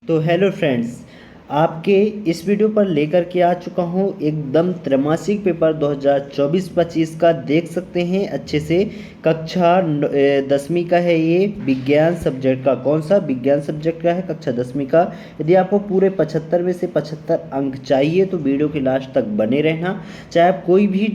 तो hello friends, आपके इस वीडियो पर लेकर के आ चुका हूँ एकदम त्रैमासिक पेपर 2024-25 का। देख सकते हैं अच्छे से। कक्षा 10वीं का है ये, विज्ञान सब्जेक्ट का। कौन सा विज्ञान सब्जेक्ट का है? कक्षा 10वीं का। यदि आपको पूरे 75 में से 75 अंक चाहिए तो वीडियो के लास्ट तक बने रहना। चाहे आप कोई भी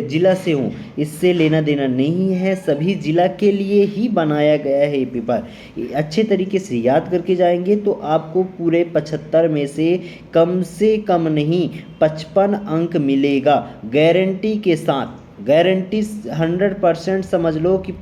जिला से हो, इससे लेना देना नहीं है। सभी जिला के लिए ही बनाया गया है ये पेपर। अच्छे तरीके से याद करके जाएंगे तो आपको पूरे 75 में से कम नहीं 55 अंक मिलेगा, गारंटी के साथ। गारंटी 100% समझ लो कि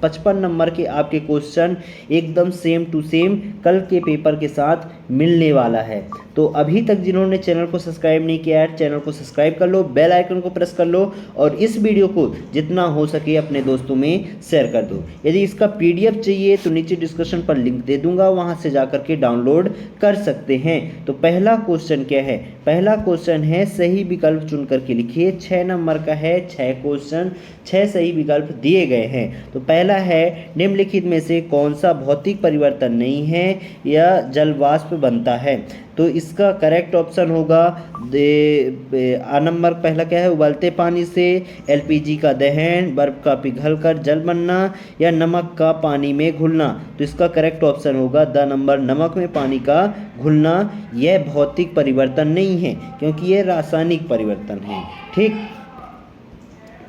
55 नंबर के आपके क्वेश्चन एकदम सेम टू सेम कल के पेपर के साथ मिलने वाला है। तो अभी तक जिन्होंने चैनल को सब्सक्राइब नहीं किया है, चैनल को सब्सक्राइब कर लो, बेल आइकन को प्रेस कर लो और इस वीडियो को जितना हो सके अपने दोस्तों में शेयर कर दो। यदि इसका पीडीएफ चाहिए तो नीचे डिस्क्रिप्शन पर लिंक दे दूंगा, वहां से जाकर के डाउनलोड कर सकते हैं। तो पहला क्वेश्चन क्या है? पहला क्वेश्चन है सही विकल्प चुन करके लिखिए। 6 नंबर का है, 6 क्वेश्चन, 6 सही विकल्प दिए गए हैं। तो पहला है निम्नलिखित में से कौन सा भौतिक परिवर्तन नहीं है या जल वाष्प बनता है? तो इसका करेक्ट ऑप्शन होगा आ नंबर। पहला क्या है? उबलते पानी से, एलपीजी का दहन, बर्फ का पिघलकर जल बनना या नमक का पानी में घुलना। तो इसका करेक्ट ऑप्शन होगा द नंबर, नमक में पानी का घुलना। यह भौतिक परिवर्तन नहीं है क्योंकि यह रासायनिक परिवर्तन है। ठीक,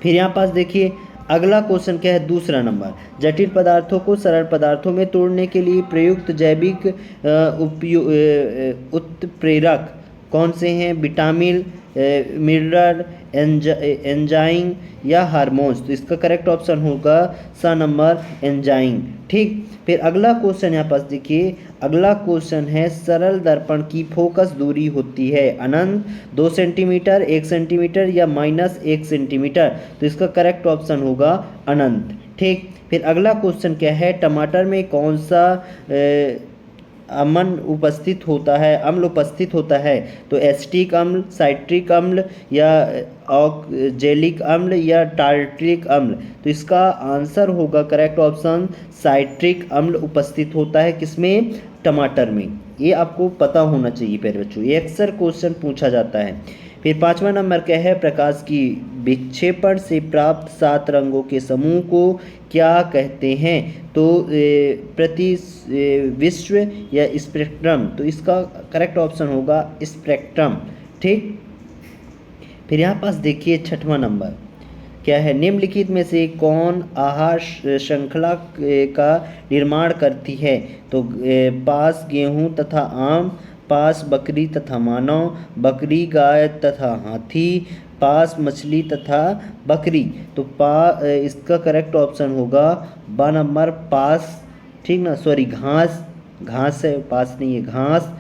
फिर यहाँ पास देखिए अगला क्वेश्चन क्या है? दूसरा नंबर, जटिल पदार्थों को सरल पदार्थों में तोड़ने के लिए प्रयुक्त जैविक उत्प्रेरक कौन से हैं? विटामिन, मिनरल, एंजाइम या हार्मोन्स। तो इसका करेक्ट ऑप्शन होगा सा नंबर, एंजाइम। ठीक, फिर अगला क्वेश्चन यहाँ पास देखिए। अगला क्वेश्चन है सरल दर्पण की फोकस दूरी होती है अनंत, 2 सेंटीमीटर, 1 सेंटीमीटर या -1 सेंटीमीटर। तो इसका करेक्ट ऑप्शन होगा अनंत। ठीक, फिर अगला क्वेश्चन क्या है? टमाटर में कौन सा अम्ल उपस्थित होता है? तो एसिटिक अम्ल, साइट्रिक अम्ल या ऑक्जेलिक अम्ल या टार्ट्रिक अम्ल। तो इसका आंसर होगा करेक्ट ऑप्शन साइट्रिक अम्ल उपस्थित होता है। किसमें? टमाटर में। ये आपको पता होना चाहिए प्यारे बच्चों, ये अक्सर क्वेश्चन पूछा जाता है। फिर 5वां नंबर क्या है? प्रकाश की विक्षेपण से प्राप्त 7 रंगों के समूह को क्या कहते हैं? तो प्रति विश्व या स्पेक्ट्रम। तो इसका करेक्ट ऑप्शन होगा स्पेक्ट्रम। ठीक, फिर यहाँ पास देखिए 6वां नंबर क्या है? निम्नलिखित में से कौन आहार श्रृंखला का निर्माण करती है? तो पास गेहूं तथा आम, पास बकरी तथा मानव, बकरी गाय तथा हाथी, पास मछली तथा बकरी। तो इसका करेक्ट ऑप्शन होगा ब नंबर, पास। ठीक ना, सॉरी, घास। घास है, पास नहीं है, घास।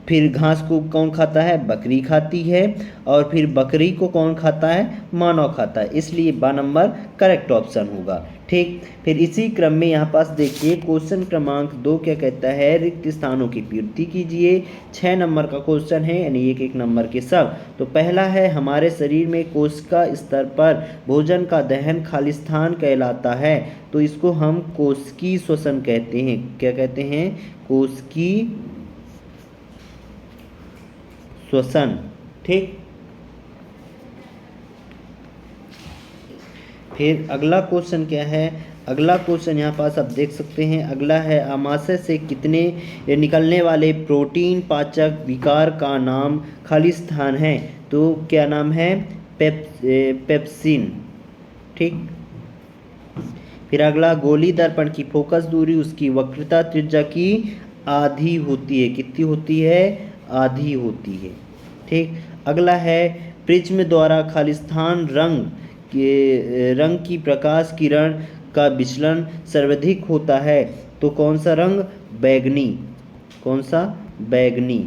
फिर घास को कौन खाता है? बकरी खाती है। और फिर बकरी को कौन खाता है? मानव खाता है, इसलिए बा नंबर करेक्ट ऑप्शन होगा। ठीक, फिर इसी क्रम में यहाँ पास देखिए क्वेश्चन क्रमांक 2 क्या कहता है? रिक्त स्थानों की पूर्ति कीजिए। 6 नंबर का क्वेश्चन है, यानी 1-1 नंबर के सब। तो पहला है हमारे शरीर में कोशिका स्तर पर भोजन का दहन खालिस्तान कहलाता है। तो इसको हम कोशिकीय श्वसन कहते हैं। क्या कहते हैं? कोशिकीय श्वसन। ठीक, फिर अगला क्वेश्चन क्या है? अगला क्वेश्चन यहाँ पास आप देख सकते हैं। अगला है आमाशय से कितने निकलने वाले प्रोटीन पाचक विकार का नाम खालिस्तान है? तो क्या नाम है? पेप्सिन। ठीक, फिर अगला गोली दर्पण की फोकस दूरी उसकी वक्रता त्रिज्या की आधी होती है। कितनी होती है? आधी होती है। ठीक, अगला है प्रिज्म द्वारा खालिस्तान रंग की प्रकाश किरण का विचलन सर्वाधिक होता है। तो कौन सा रंग? बैगनी। कौन सा? बैगनी।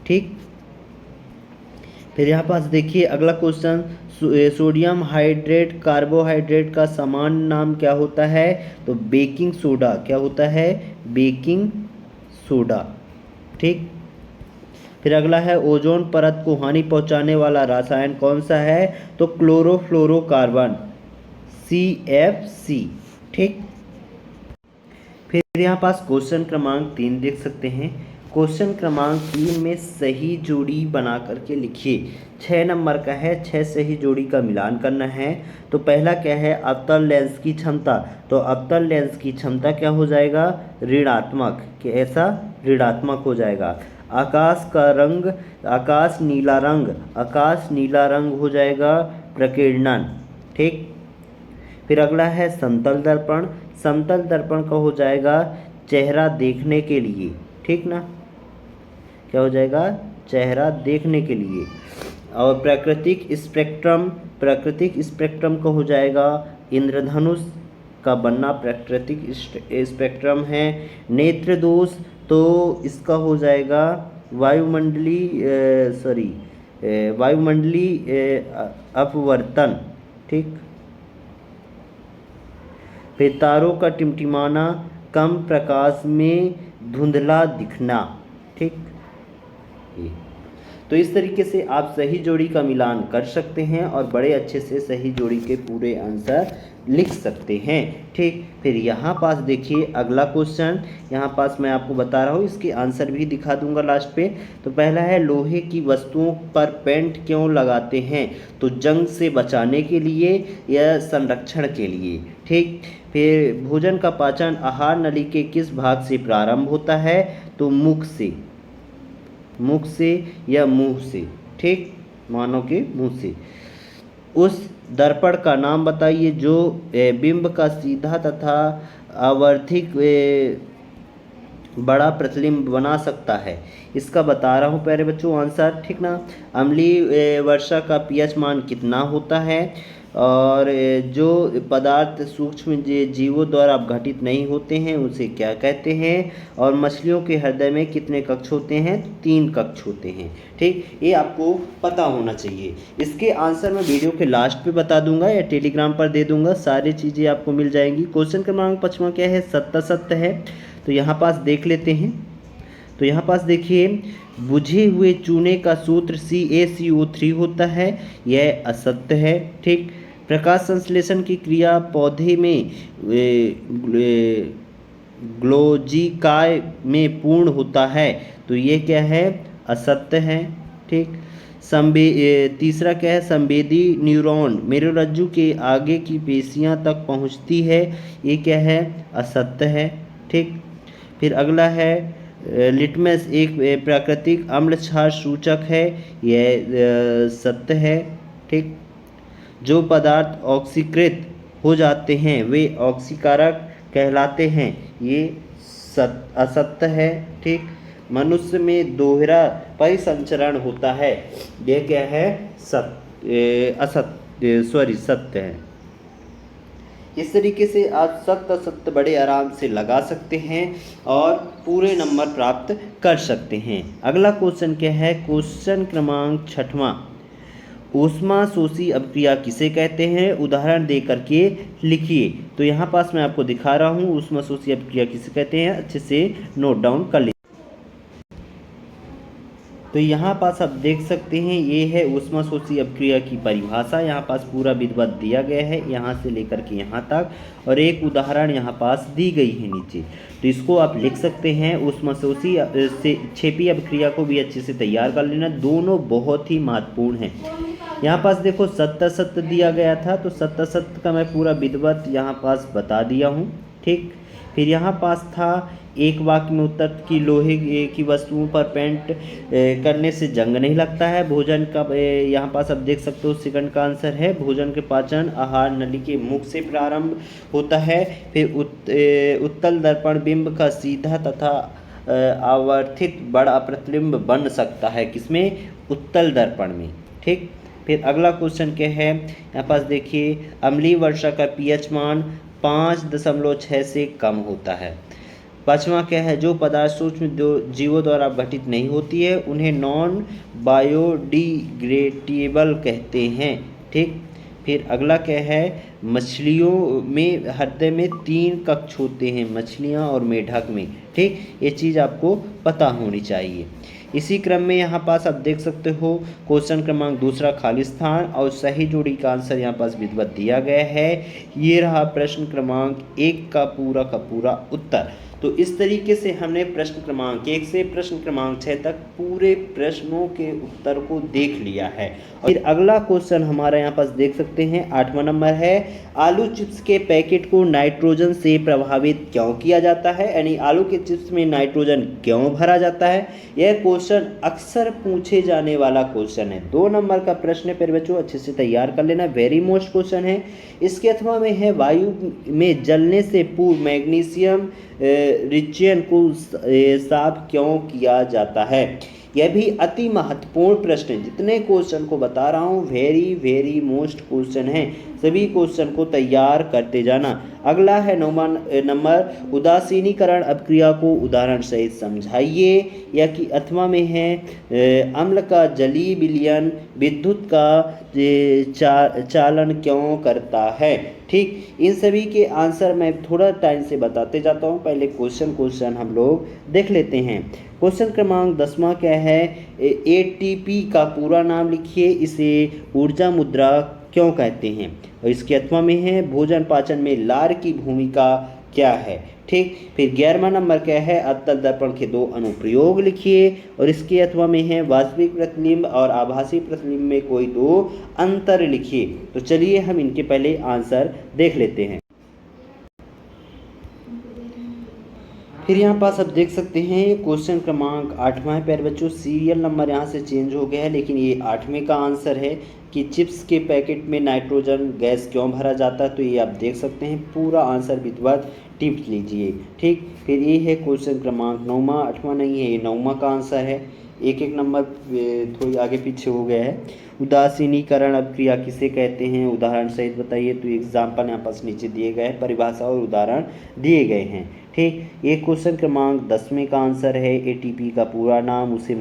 ठीक, फिर यहाँ पास देखिए अगला क्वेश्चन, सोडियम हाइड्रेट कार्बोहाइड्रेट का समान नाम क्या होता है? तो बेकिंग सोडा। क्या होता है? Baking soda. ठीक, फिर अगला है ओजोन परत को हानि पहुंचाने वाला रसायन कौन सा है? तो क्लोरोफ्लोरोकार्बन, CFC। ठीक, फिर यहाँ पास क्वेश्चन क्रमांक 3 देख सकते हैं। क्वेश्चन क्रमांक 3 में सही जोड़ी बना करके लिखिए। 6 नंबर का है, 6 सही जोड़ी का मिलान करना है। तो पहला क्या है, अवतल लेंस की क्षमता। तो अवतल लेंस की क्षमता क्या हो जाएगा, ऋणात्मक, कि ऐसा ऋणात्मक हो जाएगा। आकाश का रंग, आकाश नीला रंग, आकाश नीला रंग हो जाएगा प्रकीर्णन, ठीक। फिर अगला है समतल दर्पण, समतल दर्पण का हो जाएगा चेहरा देखने के लिए, ठीक ना, क्या हो जाएगा, चेहरा देखने के लिए। और प्राकृतिक स्पेक्ट्रम, प्राकृतिक स्पेक्ट्रम का हो जाएगा इंद्रधनुष का बनना प्राकृतिक स्पेक्ट्रम है। नेत्र दोष, तो इसका हो जाएगा वायुमंडली अपवर्तन, ठीक। फिर तारों का टिमटिमाना, कम प्रकाश में धुंधला दिखना, ठीक। तो इस तरीके से आप सही जोड़ी का मिलान कर सकते हैं और बड़े अच्छे से सही जोड़ी के पूरे आंसर लिख सकते हैं, ठीक। फिर यहाँ पास देखिए अगला क्वेश्चन, यहाँ पास मैं आपको बता रहा हूँ, इसके आंसर भी दिखा दूंगा लास्ट पे। तो पहला है लोहे की वस्तुओं पर पेंट क्यों लगाते हैं, तो जंग से बचाने के लिए या संरक्षण के लिए, ठीक। फिर भोजन का पाचन आहार नली के किस भाग से प्रारंभ होता है, तो मुख से, मुख से या मुंह से, ठीक, मानव के मुंह से। उस दर्पण का नाम बताइए जो बिंब का सीधा तथा आवर्धिक बड़ा प्रतिबिंब बना सकता है। इसका बता रहा हूँ प्यारे बच्चों आंसर, ठीक ना। अम्लीय वर्षा का पीएच मान कितना होता है, और जो पदार्थ सूक्ष्म जीवों द्वारा अपघटित नहीं होते हैं उसे क्या कहते हैं, और मछलियों के हृदय में कितने कक्ष होते हैं, 3 कक्ष होते हैं, ठीक। ये आपको पता होना चाहिए। इसके आंसर मैं वीडियो के लास्ट पे बता दूंगा या टेलीग्राम पर दे दूंगा, सारी चीज़ें आपको मिल जाएंगी। क्वेश्चन क्रमांक 5वां क्या है, सत्य सत्य है। तो यहाँ पास देख लेते हैं। तो यहाँ पास देखिए, बुझे हुए चूने का सूत्र CaCO3 होता है, यह असत्य है, ठीक। प्रकाश संश्लेषण की क्रिया पौधे में ग्लोजिकाय में पूर्ण होता है, तो ये क्या है, असत्य है, ठीक। तीसरा क्या है, संवेदी न्यूरॉन मेरुरज्जु के आगे की पेशियां तक पहुंचती है, ये क्या है, असत्य है, ठीक। फिर अगला है लिटमस एक प्राकृतिक अम्ल क्षार सूचक है, यह सत्य है, ठीक। जो पदार्थ ऑक्सीकृत हो जाते हैं वे ऑक्सीकारक कहलाते हैं, ये असत्य है, ठीक। मनुष्य में दोहरा परिसंचरण होता है, यह क्या है, सत्य है। इस तरीके से आप सत्य असत्य बड़े आराम से लगा सकते हैं और पूरे नंबर प्राप्त कर सकते हैं। अगला क्वेश्चन क्या है, क्वेश्चन क्रमांक 6वां, ऊष्मा शोषी अपक्रिया किसे कहते हैं, उदाहरण दे करके लिखिए। तो यहाँ पास मैं आपको दिखा रहा हूँ ऊष्मा शोषी अपक्रिया किसे कहते हैं, अच्छे से नोट डाउन कर लीजिए। तो यहाँ पास आप देख सकते हैं ये है ऊष्मा शोषी अपक्रिया की परिभाषा, यहाँ पास पूरा विधिवत दिया गया है यहाँ से लेकर के यहाँ तक, और एक उदाहरण यहाँ पास दी गई है नीचे। तो इसको आप लिख सकते हैं। ऊष्मा शोषी से क्षेपी अपक्रिया को भी अच्छे से तैयार कर लेना, दोनों बहुत ही महत्वपूर्ण हैं। यहाँ पास देखो सत्य सत्य दिया गया था, तो सत्य सत्य का मैं पूरा विधिवत यहाँ पास बता दिया हूँ, ठीक। फिर यहाँ पास था एक वाक्य में उत्तर की लोहे की वस्तुओं पर पेंट करने से जंग नहीं लगता है। भोजन का यहाँ पास आप देख सकते हो सेकंड का आंसर है, भोजन के पाचन आहार नली के मुख से प्रारंभ होता है। फिर उत्तल दर्पण बिंब का सीधा तथा आवर्धित बड़ा प्रतिबिंब बन सकता है, किसमें, उत्तल दर्पण में, ठीक। फिर अगला क्वेश्चन क्या है, यहाँ पास देखिए अम्लीय वर्षा का पीएच मान 5.6 से कम होता है। 5वां क्या है, जो पदार्थ सूक्ष्म जीवों द्वारा अपघटित नहीं होती है उन्हें नॉन बायोडिग्रेडेबल कहते हैं, ठीक। फिर अगला क्या है, मछलियों में हृदय में 3 कक्ष होते हैं, मछलियाँ और मेढक में, ठीक। ये चीज़ आपको पता होनी चाहिए। इसी क्रम में यहाँ पास आप देख सकते हो क्वेश्चन क्रमांक 2 खाली स्थान और सही जोड़ी का आंसर यहाँ पास विधिवत दिया गया है। ये रहा प्रश्न क्रमांक 1 का पूरा उत्तर। तो इस तरीके से हमने प्रश्न क्रमांक 1 से प्रश्न क्रमांक 6 तक पूरे प्रश्नों के उत्तर को देख लिया है। और फिर अगला क्वेश्चन हमारा यहाँ पास देख सकते हैं 8वां नंबर है, आलू चिप्स के पैकेट को नाइट्रोजन से प्रभावित क्यों किया जाता है, यानी आलू के चिप्स में नाइट्रोजन क्यों भरा जाता है। यह क्वेश्चन अक्सर पूछे जाने वाला क्वेश्चन है। 2 नंबर का प्रश्न है प्यारे बच्चों, अच्छे से तैयार कर लेना, वेरी मोस्ट क्वेश्चन है। इसके अथवा में है, वायु में जलने से पूर्व मैग्नीशियम रिचयन को साफ क्यों किया जाता है। यह भी अति महत्वपूर्ण प्रश्न है। जितने क्वेश्चन को बता रहा हूँ वेरी वेरी मोस्ट क्वेश्चन है, सभी क्वेश्चन को तैयार करते जाना। अगला है 9वां नंबर, उदासीनीकरण अपक्रिया को उदाहरण सहित समझाइए। या कि अथवा में है, अम्ल का जलीय विलयन विद्युत का चालन क्यों करता है। ठीक, इन सभी के आंसर मैं थोड़ा टाइम से बताते जाता हूँ। पहले क्वेश्चन हम लोग देख लेते हैं। क्वेश्चन क्रमांक 10वां क्या है, एटीपी का पूरा नाम लिखिए, इसे ऊर्जा मुद्रा क्यों कहते हैं। और इसके अथवा में है, भोजन पाचन में लार की भूमिका क्या है। ठीक, फिर 11वां नंबर क्या है, अवतल दर्पण के 2 अनुप्रयोग लिखिए। और इसके अथवा में है, वास्तविक प्रतिबिंब और आभासी प्रतिबिंब में कोई 2 अंतर लिखिए। तो चलिए हम इनके पहले आंसर देख लेते हैं। फिर यहाँ पास आप देख सकते हैं क्वेश्चन क्रमांक 8वां है प्यारे बच्चों, सीरियल नंबर यहाँ से चेंज हो गया है, लेकिन ये 8वें का आंसर है कि चिप्स के पैकेट में नाइट्रोजन गैस क्यों भरा जाता है। तो ये आप देख सकते हैं, पूरा आंसर विधिवत टिप लीजिए। ठीक, फिर ये है क्वेश्चन क्रमांक 9वां, 8वां नहीं है, ये 9वां का आंसर है। एक नंबर थोड़ी आगे पीछे हो गया है। उदासीनीकरण अपक्रिया किसे कहते हैं, उदाहरण सहित बताइए। तो एग्जाम्पल यहाँ पास नीचे दिए गए हैं, परिभाषा और उदाहरण दिए गए हैं। ठीक, ये क्वेश्चन क्रमांक 10वें का आंसर है, एटीपी का पूरा नाम, उसे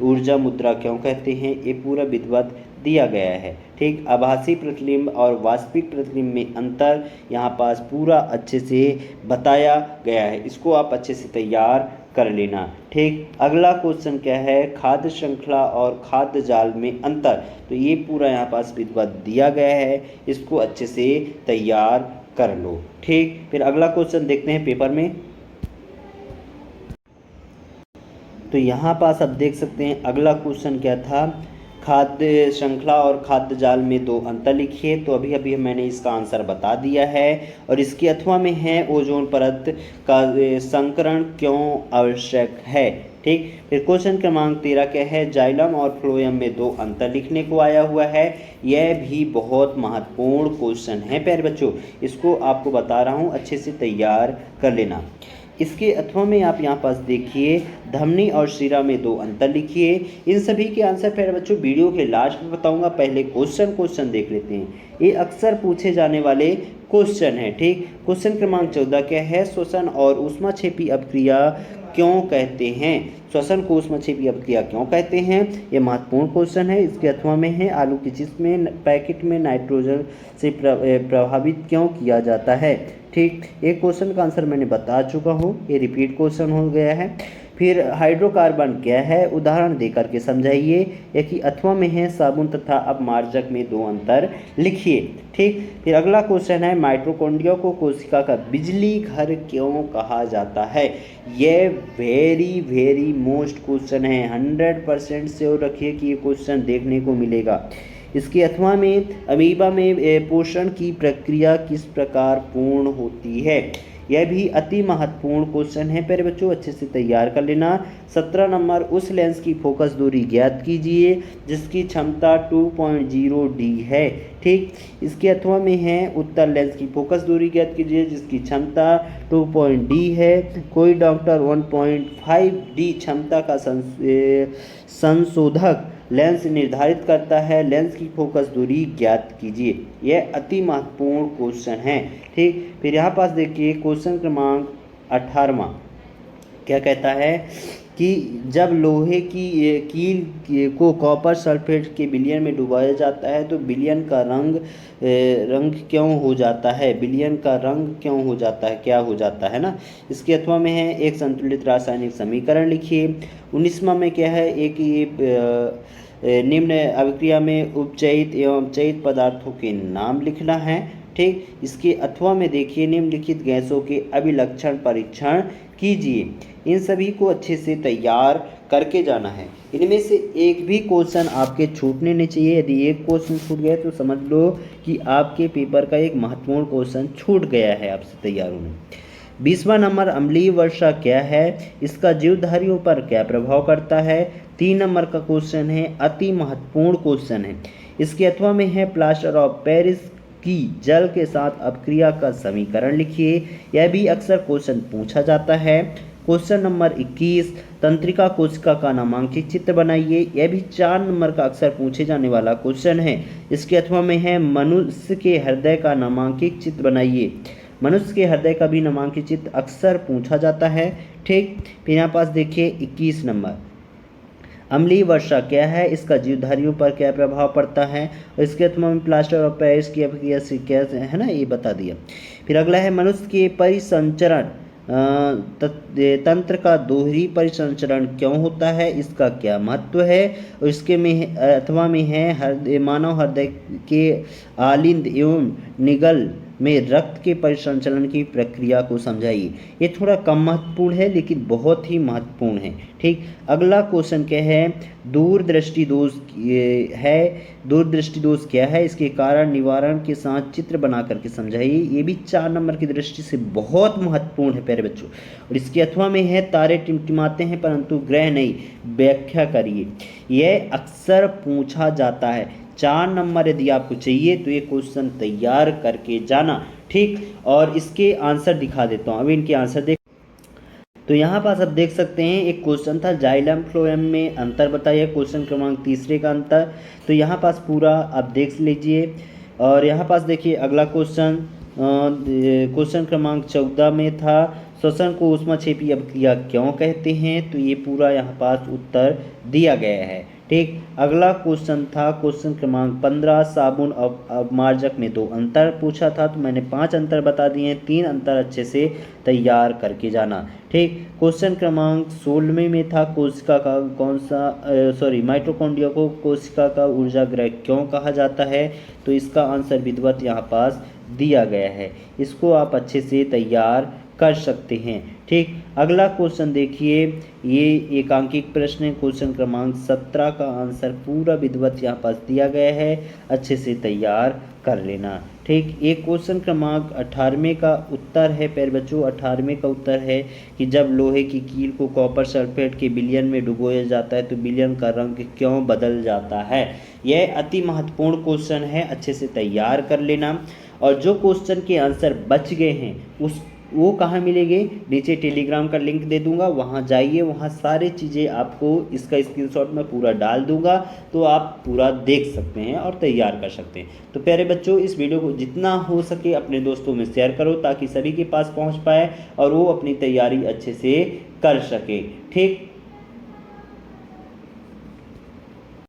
ऊर्जा मुद्रा क्यों कहते हैं, ये पूरा विधिवत दिया गया है। ठीक, आभासी प्रतिबिंब और वास्तविक प्रतिबिंब में अंतर यहाँ पास पूरा अच्छे से बताया गया है, इसको आप अच्छे से तैयार कर लेना। ठीक, अगला क्वेश्चन क्या है, खाद्य श्रृंखला और खाद्य जाल में अंतर। तो ये पूरा यहाँ पास विधिवत दिया गया है, इसको अच्छे से तैयार कर लो। ठीक, फिर अगला क्वेश्चन देखते हैं पेपर में। तो यहाँ पास आप देख सकते हैं अगला क्वेश्चन क्या था, खाद्य श्रृंखला और खाद्य जाल में 2 अंतर लिखिए। तो अभी मैंने इसका आंसर बता दिया है। और इसके अथवा में है, ओजोन परत का संकरण क्यों आवश्यक है। ठीक, फिर क्वेश्चन क्रमांक 13 क्या है, जाइलम और फ्लोएम में 2 अंतर लिखने को आया हुआ है। यह भी बहुत महत्वपूर्ण क्वेश्चन है प्यारे बच्चों, इसको आपको बता रहा हूँ, अच्छे से तैयार कर लेना। इसके अथवा में आप यहाँ पास देखिए, धमनी और शिरा में 2 अंतर लिखिए। इन सभी के आंसर प्यारे बच्चों वीडियो के लास्ट में बताऊंगा, पहले क्वेश्चन देख लेते हैं। ये अक्सर पूछे जाने वाले क्वेश्चन है। ठीक, क्वेश्चन क्रमांक 14 क्या है, श्वसन और ऊष्माक्षेपी अपक्रिया क्यों कहते हैं। श्वसन को ऊष्माक्षेपी अपक्रिया क्यों कहते हैं, ये महत्वपूर्ण क्वेश्चन है। इसके अथवा में है, आलू की चिप्स में पैकेट में नाइट्रोजन से प्रभावित क्यों किया जाता है। ठीक, एक क्वेश्चन का आंसर मैंने बता चुका हूँ, ये रिपीट क्वेश्चन हो गया है। फिर हाइड्रोकार्बन क्या है, उदाहरण देकर के समझाइए। या कि अथवा में है, साबुन तथा अपमार्जक में 2 अंतर लिखिए। ठीक, फिर अगला क्वेश्चन है, माइटोकॉन्ड्रिया को कोशिका का बिजली घर क्यों कहा जाता है। ये वेरी वेरी मोस्ट क्वेश्चन है, 100% श्योर रखिए कि ये क्वेश्चन देखने को मिलेगा। इसके अथवा में, अमीबा में पोषण की प्रक्रिया किस प्रकार पूर्ण होती है। यह भी अति महत्वपूर्ण क्वेश्चन है प्यारे बच्चों, अच्छे से तैयार कर लेना। 17 नंबर, उस लेंस की फोकस दूरी ज्ञात कीजिए जिसकी क्षमता 2.0 डी है। ठीक, इसके अथवा में है, उत्तल लेंस की फोकस दूरी ज्ञात कीजिए जिसकी क्षमता 2.d है। कोई डॉक्टर 1.5 डी क्षमता का संशोधक लेंस निर्धारित करता है, लेंस की फोकस दूरी ज्ञात कीजिए। यह अति महत्वपूर्ण क्वेश्चन है। ठीक, फिर यहाँ पास देखिए क्वेश्चन क्रमांक 18वां क्या कहता है कि जब लोहे की कील को कॉपर सल्फेट के विलयन में डुबाया जाता है तो विलयन का रंग क्यों हो जाता है। विलयन का रंग क्यों हो जाता है, क्या हो जाता है ना। इसके अथवा में है, एक संतुलित रासायनिक समीकरण लिखिए। 19वां में क्या है, एक ये निम्न अभिक्रिया में उपचयित एवं चयित पदार्थों के नाम लिखना है। ठीक। इसके अथवा में देखिए निम्नलिखित गैसों के अभिलक्षण परीक्षण कीजिए। इन सभी को अच्छे से तैयार करके जाना है। इनमें से एक भी क्वेश्चन आपके छूटने नहीं चाहिए। यदि एक क्वेश्चन छूट गया तो समझ लो कि आपके पेपर का एक महत्वपूर्ण क्वेश्चन छूट गया है आपसे तैयार होने। 20वां नंबर, अम्लीय वर्षा क्या है, इसका जीवधारियों पर क्या प्रभाव करता है। 3 नंबर का क्वेश्चन है, अति महत्वपूर्ण क्वेश्चन है। इसके अथवा में है प्लास्टर ऑफ पेरिस की जल के साथ अपक्रिया का समीकरण लिखिए। यह भी अक्सर क्वेश्चन पूछा जाता है। क्वेश्चन नंबर 21, तंत्रिका कोशिका का नामांकित चित्र बनाइए। यह भी 4 नंबर का अक्सर पूछे जाने वाला क्वेश्चन है। इसके अथवा में है मनुष्य के हृदय का नामांकित चित्र बनाइए। मनुष्य के हृदय का भी नामांकित चित्र अक्सर पूछा जाता है। ठीक। फिर यहाँ पास देखिए 21 नंबर, अम्लीय वर्षा क्या है, इसका जीवधारियों पर क्या प्रभाव पड़ता है। और इसके अथवा में प्लास्टर ऑफ पेरिस की अभिक्रिया से क्या है ना, ये बता दिया। फिर अगला है मनुष्य के परिसंचरण तंत्र का दोहरी परिसंचरण क्यों होता है, इसका क्या महत्व है। और इसके में अथवा में है मानव हृदय के आलिंद एवं निगल में रक्त के परिसंचलन की प्रक्रिया को समझाइए। ये थोड़ा कम महत्वपूर्ण है लेकिन बहुत ही महत्वपूर्ण है। ठीक। अगला क्वेश्चन क्या है, दूरदृष्टि दोष है। दूरदृष्टि दोष क्या है, इसके कारण निवारण के साथ चित्र बना करके समझाइए। ये भी 4 नंबर की दृष्टि से बहुत महत्वपूर्ण है प्यारे बच्चों। और इसके अथवा में है तारे टिमटिमाते हैं परंतु ग्रह नहीं, व्याख्या करिए। यह अक्सर पूछा जाता है। 4 नंबर यदि आपको चाहिए तो ये क्वेश्चन तैयार करके जाना। ठीक। और इसके आंसर दिखा देता हूँ। अभी इनके आंसर देख, तो यहाँ पास आप देख सकते हैं एक क्वेश्चन था जाइलम फ्लोएम में अंतर बताइए, क्वेश्चन क्रमांक 3 का अंतर। तो यहाँ पास पूरा आप देख लीजिए। और यहाँ पास देखिए अगला क्वेश्चन, क्वेश्चन क्रमांक 14 में था श्वसन को ऊष्माक्षेपी अभिक्रिया क्यों कहते हैं। तो ये पूरा यहाँ पास उत्तर दिया गया है। ठीक। अगला क्वेश्चन था क्वेश्चन क्रमांक 15, साबुन अपमार्जक में 2 अंतर पूछा था। तो मैंने 5 अंतर बता दिए हैं, 3 अंतर अच्छे से तैयार करके जाना। ठीक। क्वेश्चन क्रमांक 16 में था कोशिका का कौन सा माइटोकॉन्ड्रिया को कोशिका का ऊर्जा ग्रह क्यों कहा जाता है। तो इसका आंसर विधिवत यहाँ पास दिया गया है। इसको आप अच्छे से तैयार कर सकते हैं। ठीक। अगला क्वेश्चन देखिए, ये एकांकिक प्रश्न है। क्वेश्चन क्रमांक 17 का आंसर पूरा विधिवत यहाँ पास दिया गया है, अच्छे से तैयार कर लेना। ठीक। एक क्वेश्चन क्रमांक 18वें का उत्तर है प्यारे बच्चों। 18वें का उत्तर है कि जब लोहे की कील को कॉपर सल्फेट के विलयन में डुबोया जाता है तो विलयन का रंग क्यों बदल जाता है। यह अति महत्वपूर्ण क्वेश्चन है, अच्छे से तैयार कर लेना। और जो क्वेश्चन के आंसर बच गए हैं वो कहाँ मिलेंगे, नीचे टेलीग्राम का लिंक दे दूंगा, वहाँ जाइए। वहाँ सारी चीज़ें आपको इसका स्क्रीनशॉट में पूरा डाल दूंगा, तो आप पूरा देख सकते हैं और तैयार कर सकते हैं। तो प्यारे बच्चों, इस वीडियो को जितना हो सके अपने दोस्तों में शेयर करो ताकि सभी के पास पहुँच पाए और वो अपनी तैयारी अच्छे से कर सके। ठीक।